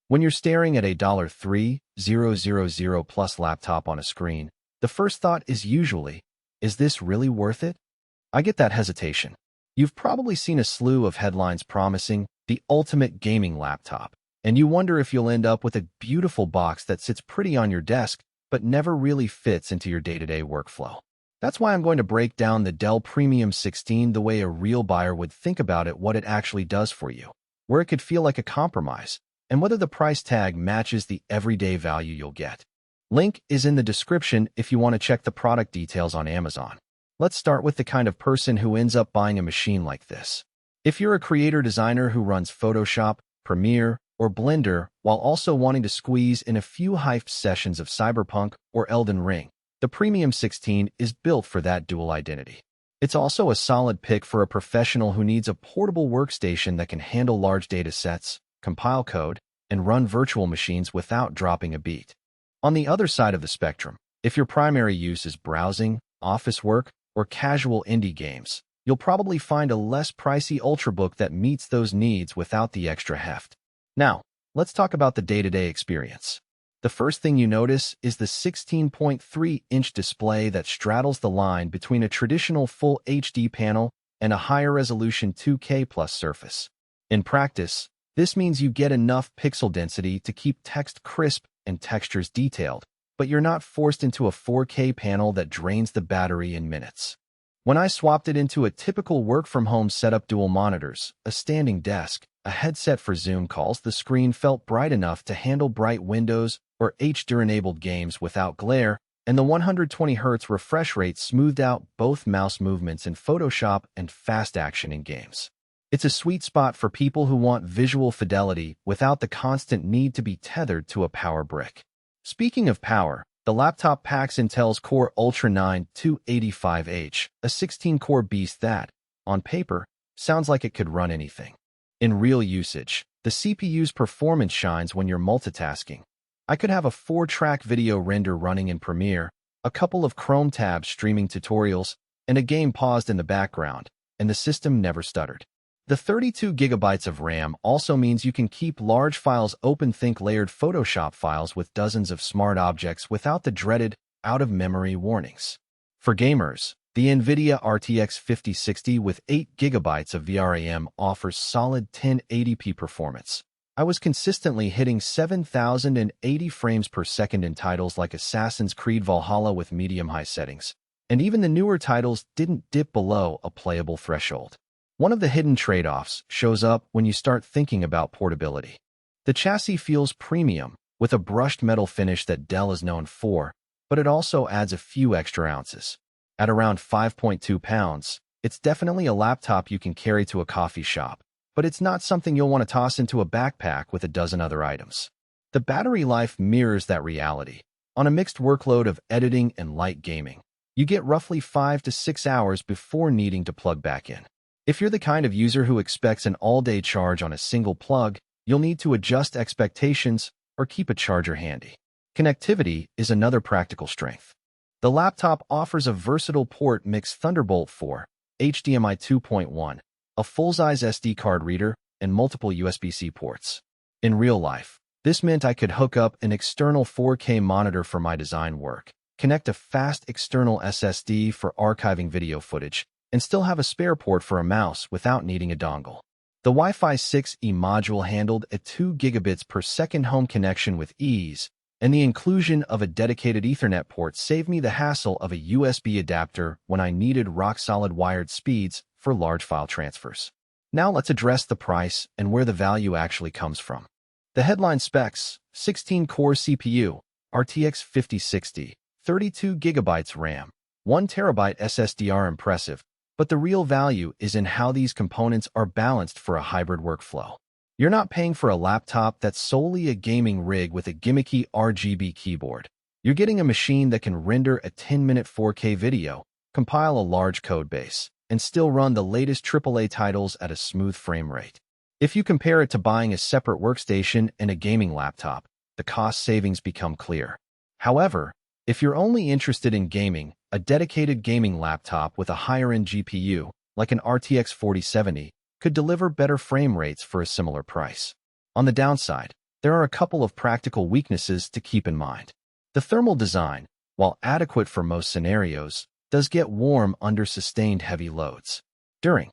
When you're staring at a $3,000 plus laptop on a screen, the first thought is usually, is this really worth it? I get that hesitation. You've probably seen a slew of headlines promising the ultimate gaming laptop, and you wonder if you'll end up with a beautiful box that sits pretty on your desk but never really fits into your day-to-day workflow. That's why I'm going to break down the Dell Premium 16 the way a real buyer would think about it, what it actually does for you, where it could feel like a compromise, and whether the price tag matches the everyday value you'll get. Link is in the description if you want to check the product details on Amazon. Let's start with the kind of person who ends up buying a machine like this. If you're a creator designer who runs Photoshop, Premiere, or Blender while also wanting to squeeze in a few hyped sessions of Cyberpunk or Elden Ring, the Premium 16 is built for that dual identity. It's also a solid pick for a professional who needs a portable workstation that can handle large data sets, compile code, and run virtual machines without dropping a beat. On the other side of the spectrum, if your primary use is browsing, office work, or casual indie games, you'll probably find a less pricey Ultrabook that meets those needs without the extra heft. Now, let's talk about the day-to-day experience. The first thing you notice is the 16.3-inch display that straddles the line between a traditional Full HD panel and a higher-resolution 2K plus surface. In practice, this means you get enough pixel density to keep text crisp and textures detailed, but you're not forced into a 4K panel that drains the battery in minutes. When I swapped it into a typical work-from-home setup, dual monitors, a standing desk, a headset for Zoom calls, the screen felt bright enough to handle bright windows or HDR-enabled games without glare, and the 120Hz refresh rate smoothed out both mouse movements in Photoshop and fast action in games. It's a sweet spot for people who want visual fidelity without the constant need to be tethered to a power brick. Speaking of power, the laptop packs Intel's Core Ultra 9 285H, a 16-core beast that, on paper, sounds like it could run anything. In real usage, the CPU's performance shines when you're multitasking. I could have a 4-track video render running in Premiere, a couple of Chrome tabs streaming tutorials, and a game paused in the background, and the system never stuttered. The 32 gigabytes of RAM also means you can keep large files open, think layered Photoshop files with dozens of smart objects without the dreaded out-of-memory warnings. For gamers, the NVIDIA RTX 5060 with 8 gigabytes of VRAM offers solid 1080p performance. I was consistently hitting 7,080 frames per second in titles like Assassin's Creed Valhalla with medium-high settings, and even the newer titles didn't dip below a playable threshold. One of the hidden trade-offs shows up when you start thinking about portability. The chassis feels premium, with a brushed metal finish that Dell is known for, but it also adds a few extra ounces. At around 5.2 pounds, it's definitely a laptop you can carry to a coffee shop, but it's not something you'll want to toss into a backpack with a dozen other items. The battery life mirrors that reality. On a mixed workload of editing and light gaming, you get roughly 5 to 6 hours before needing to plug back in. If you're the kind of user who expects an all-day charge on a single plug, you'll need to adjust expectations or keep a charger handy. Connectivity is another practical strength. The laptop offers a versatile port mix: Thunderbolt 4, HDMI 2.1, a full-size SD card reader, and multiple USB-C ports. In real life, this meant I could hook up an external 4K monitor for my design work, connect a fast external SSD for archiving video footage, and still have a spare port for a mouse without needing a dongle. The Wi-Fi 6E module handled a 2 gigabits per second home connection with ease, and the inclusion of a dedicated Ethernet port saved me the hassle of a USB adapter when I needed rock-solid wired speeds for large file transfers. Now let's address the price and where the value actually comes from. The headline specs: 16-core CPU, RTX 5060, 32 gigabytes RAM, 1 terabyte SSD are impressive, but the real value is in how these components are balanced for a hybrid workflow. You're not paying for a laptop that's solely a gaming rig with a gimmicky RGB keyboard. You're getting a machine that can render a 10-minute 4K video, compile a large code base, and still run the latest AAA titles at a smooth frame rate. If you compare it to buying a separate workstation and a gaming laptop, the cost savings become clear. However, if you're only interested in gaming, a dedicated gaming laptop with a higher-end GPU, like an RTX 4070, could deliver better frame rates for a similar price. On the downside, there are a couple of practical weaknesses to keep in mind. The thermal design, while adequate for most scenarios, does get warm under sustained heavy loads. During